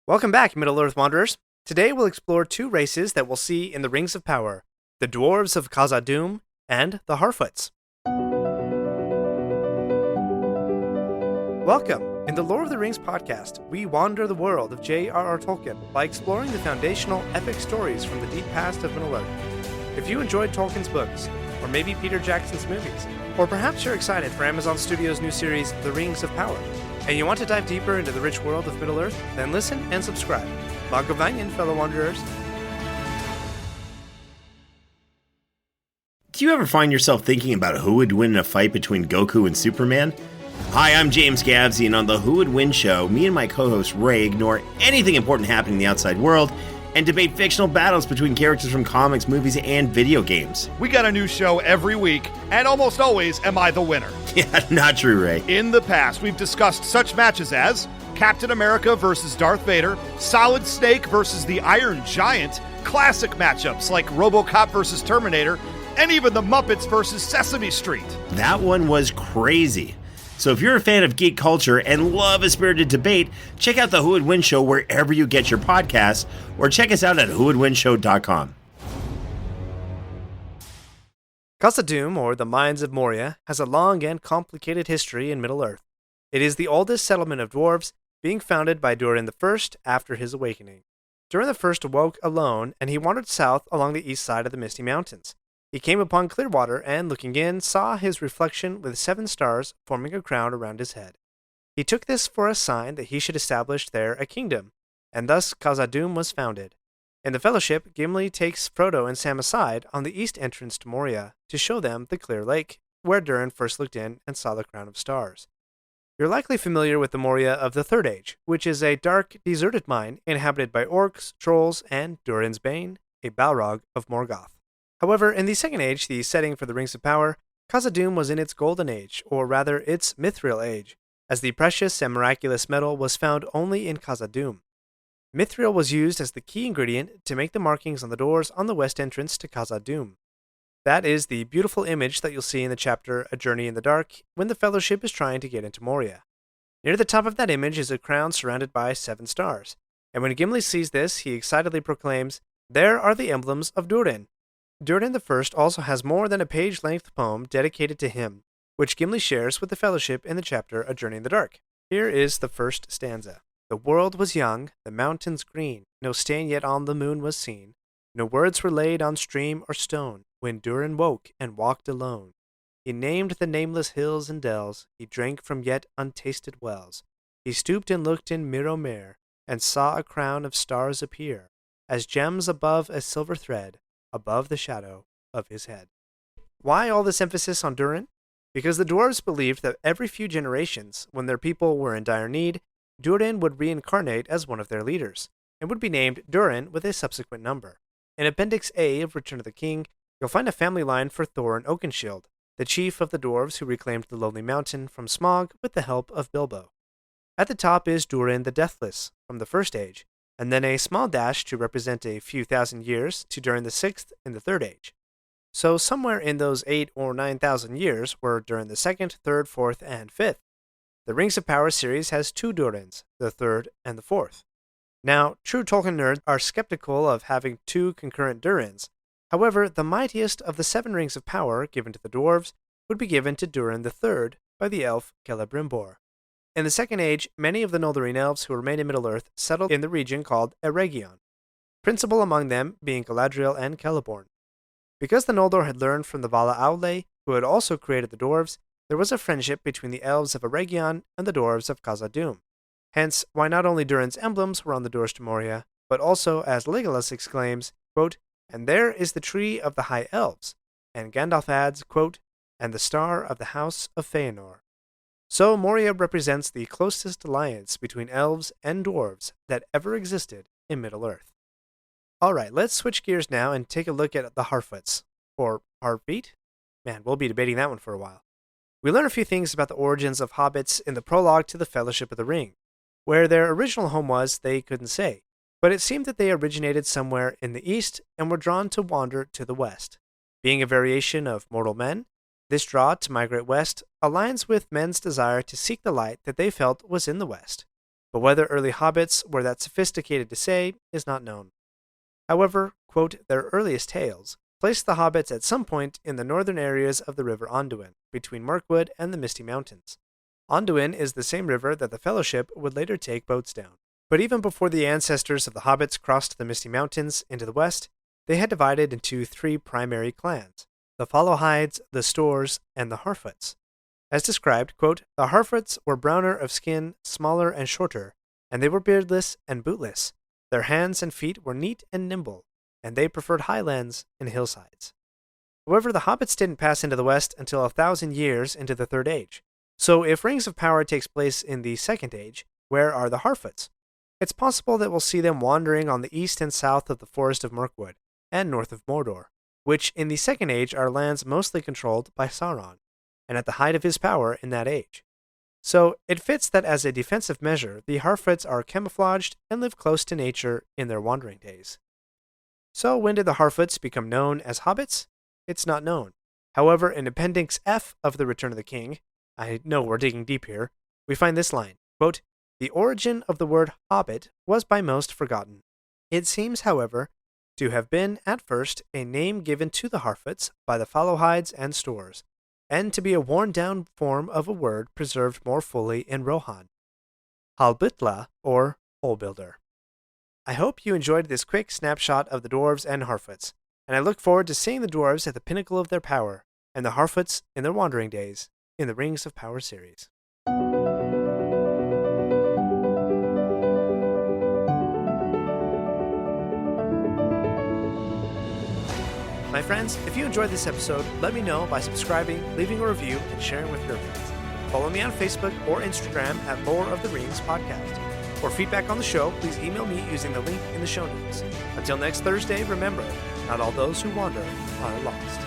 Welcome back, Middle-earth Wanderers. Today we'll explore two races that we'll see in the Rings of Power, the Dwarves of Khazad-dum and the Harfoots. Welcome! In the Lord of the Rings podcast, we wander the world of J.R.R. Tolkien by exploring the foundational epic stories from the deep past of Middle-earth. If you enjoyed Tolkien's books, or maybe Peter Jackson's movies, or perhaps you're excited for Amazon Studios' new series, The Rings of Power, and you want to dive deeper into the rich world of Middle-earth, then listen and subscribe. Magavanian, fellow wanderers. Do you ever find yourself thinking about who would win in a fight between Goku and Superman? Hi, I'm James Gavsey, and on the Who Would Win show, me and my co-host Ray ignore anything important happening in the outside world and debate fictional battles between characters from comics, movies, and video games. We got a new show every week, and almost always am I the winner. Yeah, not true, Ray. In the past, we've discussed such matches as Captain America versus Darth Vader, Solid Snake versus the Iron Giant, classic matchups like RoboCop versus Terminator, and even the Muppets versus Sesame Street. That one was crazy. So if you're a fan of geek culture and love a spirited debate, check out the Who Would Win show wherever you get your podcasts, or check us out at whowouldwinshow.com. Khazad-dum, or the Mines of Moria, has a long and complicated history in Middle-earth. It is the oldest settlement of dwarves, being founded by Durin I after his awakening. Durin I awoke alone, and he wandered south along the east side of the Misty Mountains. He came upon clear water and, looking in, saw his reflection with 7 stars forming a crown around his head. He took this for a sign that he should establish there a kingdom, and thus Khazad-dum was founded. In the Fellowship, Gimli takes Frodo and Sam aside on the east entrance to Moria to show them the clear lake, where Durin first looked in and saw the crown of stars. You're likely familiar with the Moria of the Third Age, which is a dark, deserted mine inhabited by orcs, trolls, and Durin's Bane, a Balrog of Morgoth. However, in the Second Age, the setting for the Rings of Power, Khazad-dum was in its golden age, or rather its mithril age, as the precious and miraculous metal was found only in Khazad-dum. Mithril was used as the key ingredient to make the markings on the doors on the west entrance to Khazad-dum. That is the beautiful image that you'll see in the chapter A Journey in the Dark when the Fellowship is trying to get into Moria. Near the top of that image is a crown surrounded by 7 stars, and when Gimli sees this, he excitedly proclaims, "There are the emblems of Durin." Durin I also has more than a page-length poem dedicated to him, which Gimli shares with the Fellowship in the chapter A Journey in the Dark. Here is the first stanza. The world was young, the mountains green, no stain yet on the moon was seen, no words were laid on stream or stone, when Durin woke and walked alone. He named the nameless hills and dells, he drank from yet untasted wells. He stooped and looked in Mirror, and saw a crown of stars appear, as gems above a silver thread, above the shadow of his head. Why all this emphasis on Durin? Because the dwarves believed that every few generations, when their people were in dire need, Durin would reincarnate as one of their leaders, and would be named Durin with a subsequent number. In Appendix A of Return of the King, you'll find a family line for Thorin Oakenshield, the chief of the dwarves who reclaimed the Lonely Mountain from Smaug with the help of Bilbo. At the top is Durin the Deathless, from the First Age, and then a small dash to represent a few thousand years to Durin the Sixth in the Third Age. So somewhere in those 8 or 9,000 years were Durin the Second, Third, Fourth, and Fifth. The Rings of Power series has 2 Durins, the Third and the Fourth. Now, true Tolkien nerds are skeptical of having 2 concurrent Durins. However, the mightiest of the 7 Rings of Power given to the dwarves would be given to Durin the Third by the elf Celebrimbor. In the Second Age, many of the Noldorin elves who remained in Middle-earth settled in the region called Eregion, principal among them being Galadriel and Celeborn. Because the Noldor had learned from the Vala Aule, who had also created the dwarves, there was a friendship between the elves of Eregion and the dwarves of Khazad-dum. Hence, why not only Durin's emblems were on the doors to Moria, but also, as Legolas exclaims, quote, "And there is the tree of the high elves," and Gandalf adds, quote, "and the star of the house of Feanor." So Moria represents the closest alliance between elves and dwarves that ever existed in Middle-earth. Alright, let's switch gears now and take a look at the Harfoots, or Harfeet? Man, we'll be debating that one for a while. We learn a few things about the origins of hobbits in the prologue to the Fellowship of the Ring. Where their original home was, they couldn't say, but it seemed that they originated somewhere in the east and were drawn to wander to the west. Being a variation of mortal men, this draw to migrate west aligns with men's desire to seek the light that they felt was in the west. but whether early hobbits were that sophisticated to say is not known. However, quote, their earliest tales placed the hobbits at some point in the northern areas of the river Anduin, between Mirkwood and the Misty Mountains. Anduin is the same river that the Fellowship would later take boats down. But even before the ancestors of the hobbits crossed the Misty Mountains into the west, they had divided into 3 primary clans: the Followhides, the Stores, and the Harfoots. As described, quote, the Harfoots were browner of skin, smaller and shorter, and they were beardless and bootless. Their hands and feet were neat and nimble, and they preferred highlands and hillsides. However, the hobbits didn't pass into the west until 1,000 years into the Third Age. So if Rings of Power takes place in the Second Age, where are the Harfoots? It's possible that we'll see them wandering on the east and south of the Forest of Mirkwood, and north of Mordor, which in the Second Age are lands mostly controlled by Sauron, and at the height of his power in that age. So it fits that as a defensive measure, the Harfoots are camouflaged and live close to nature in their wandering days. So when did the Harfoots become known as hobbits? It's not known. However, in Appendix F of The Return of the King, I know we're digging deep here, we find this line, quote, the origin of the word hobbit was by most forgotten. It seems, however, to have been, at first, a name given to the Harfoots by the Followhides and Stores, and to be a worn-down form of a word preserved more fully in Rohan, Halbutla, or Hole Builder. I hope you enjoyed this quick snapshot of the Dwarves and Harfoots, and I look forward to seeing the Dwarves at the pinnacle of their power, and the Harfoots in their wandering days, in the Rings of Power series. My friends, if you enjoyed this episode, let me know by subscribing, leaving a review, and sharing with your friends. Follow me on Facebook or Instagram at Lore of the Rings Podcast. For feedback on the show, please email me using the link in the show notes. Until next Thursday, remember, not all those who wander are lost.